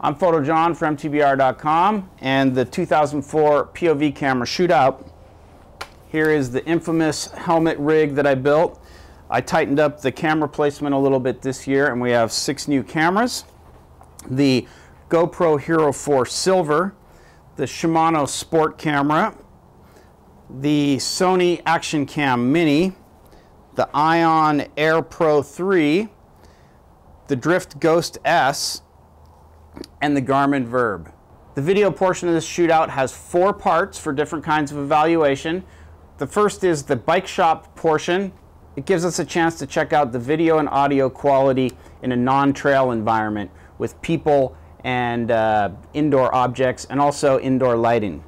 I'm Photo John from MTBR.com and the 2004 POV camera Shootout. Here is the infamous helmet rig that I built. I tightened up the camera placement a little bit this year and we have 6 new cameras. The GoPro Hero 4 Silver, the Shimano Sport camera, the Sony Action Cam Mini, the Ion Air Pro 3, the Drift Ghost S, and the Garmin Verb. The video portion of this shootout has 4 parts for different kinds of evaluation. The first is the bike shop portion. It gives us a chance to check out the video and audio quality in a non-trail environment with people and indoor objects and also indoor lighting.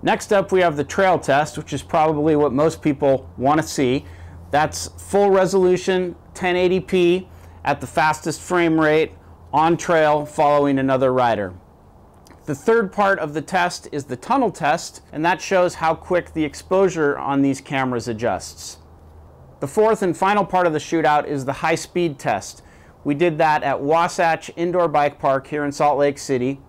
Next up we have the trail test, which is probably what most people want to see. That's full resolution 1080p at the fastest frame rate on trail following another rider. The third part of the test is the tunnel test, and that shows how quick the exposure on these cameras adjusts. The fourth and final part of the shootout is the high speed test. We did that at Wasatch Indoor Bike Park here in Salt Lake City.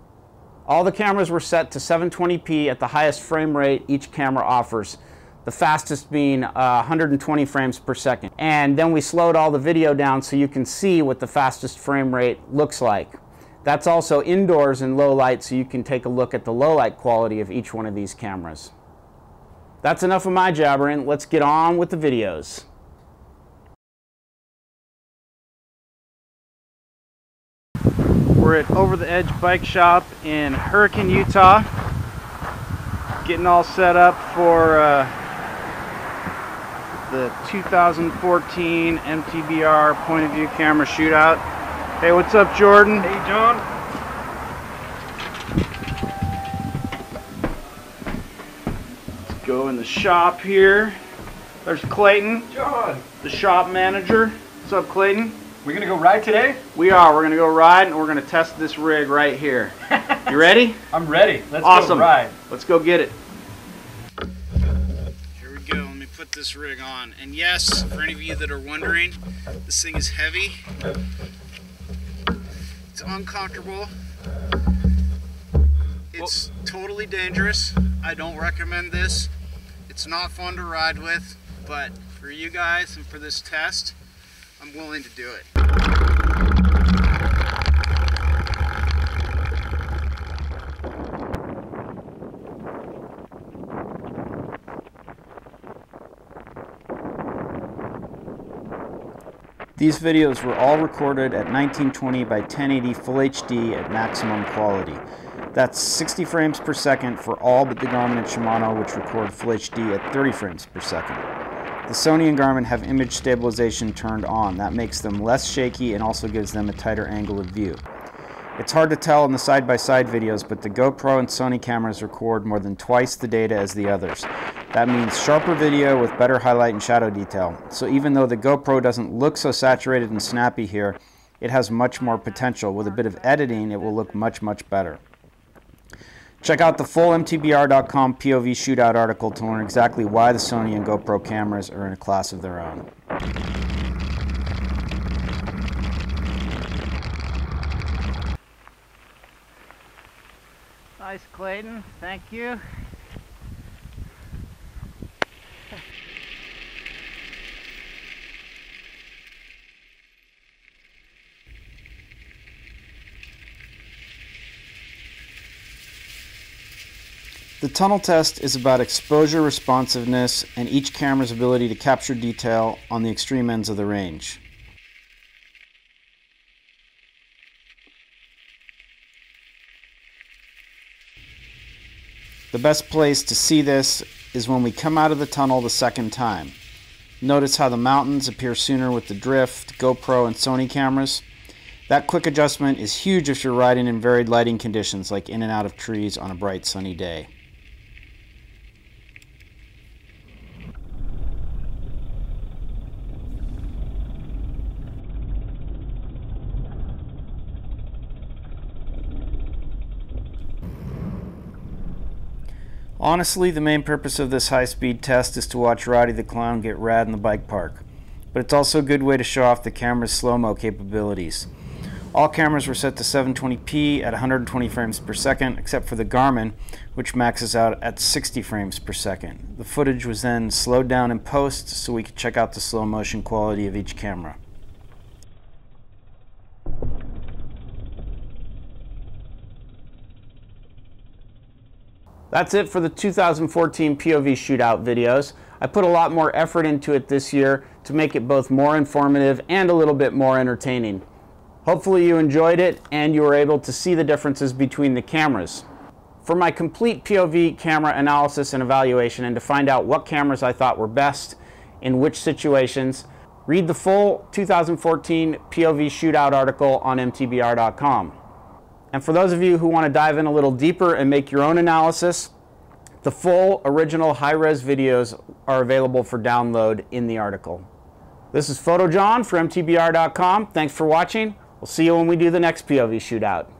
All the cameras were set to 720p at the highest frame rate each camera offers, the fastest being 120 frames per second. And then we slowed all the video down so you can see what the fastest frame rate looks like. That's also indoors in low light, so you can take a look at the low light quality of each one of these cameras. That's enough of my jabbering. Let's get on with the videos. We're at Over the Edge Bike Shop in Hurricane, Utah. Getting all set up for the 2014 MTBR point of view camera shootout. Hey, what's up, Jordan? Hey, John. Let's go in the shop here. There's Clayton, John. the shop manager. What's up, Clayton? We gonna go ride today? We are. We're gonna go ride and we're gonna test this rig right here. You ready? I'm ready. Let's Awesome. go ride. Let's go get it. Here we go. Let me put this rig on. And yes, for any of you that are wondering, this thing is heavy. It's uncomfortable. It's totally dangerous. I don't recommend this. It's not fun to ride with, but for you guys and for this test, I'm willing to do it. These videos were all recorded at 1920 by 1080 Full HD at maximum quality. That's 60 frames per second for all but the Garmin and Shimano, which record Full HD at 30 frames per second. The Sony and Garmin have image stabilization turned on. That makes them less shaky and also gives them a tighter angle of view. It's hard to tell in the side-by-side videos, but the GoPro and Sony cameras record more than twice the data as the others. That means sharper video with better highlight and shadow detail. So even though the GoPro doesn't look so saturated and snappy here, it has much more potential. With a bit of editing, it will look much, much better. Check out the full MTBR.com POV shootout article to learn exactly why the Sony and GoPro cameras are in a class of their own. Nice, Clayton. Thank you. The tunnel test is about exposure responsiveness and each camera's ability to capture detail on the extreme ends of the range. The best place to see this is when we come out of the tunnel the second time. Notice how the mountains appear sooner with the Drift, GoPro, and Sony cameras. That quick adjustment is huge if you're riding in varied lighting conditions like in and out of trees on a bright sunny day. Honestly, the main purpose of this high-speed test is to watch Roddy the Clown get rad in the bike park, but it's also a good way to show off the camera's slow-mo capabilities. All cameras were set to 720p at 120 frames per second, except for the Garmin, which maxes out at 60 frames per second. The footage was then slowed down in post so we could check out the slow motion quality of each camera. That's it for the 2014 POV Shootout videos. I put a lot more effort into it this year to make it both more informative and a little bit more entertaining. Hopefully you enjoyed it and you were able to see the differences between the cameras. For my complete POV camera analysis and evaluation and to find out what cameras I thought were best in which situations, read the full 2014 POV Shootout article on mtbr.com. And for those of you who want to dive in a little deeper and make your own analysis, the full original high-res videos are available for download in the article. This is Photo John for mtbr.com. Thanks for watching. We'll see you when we do the next POV Shootout.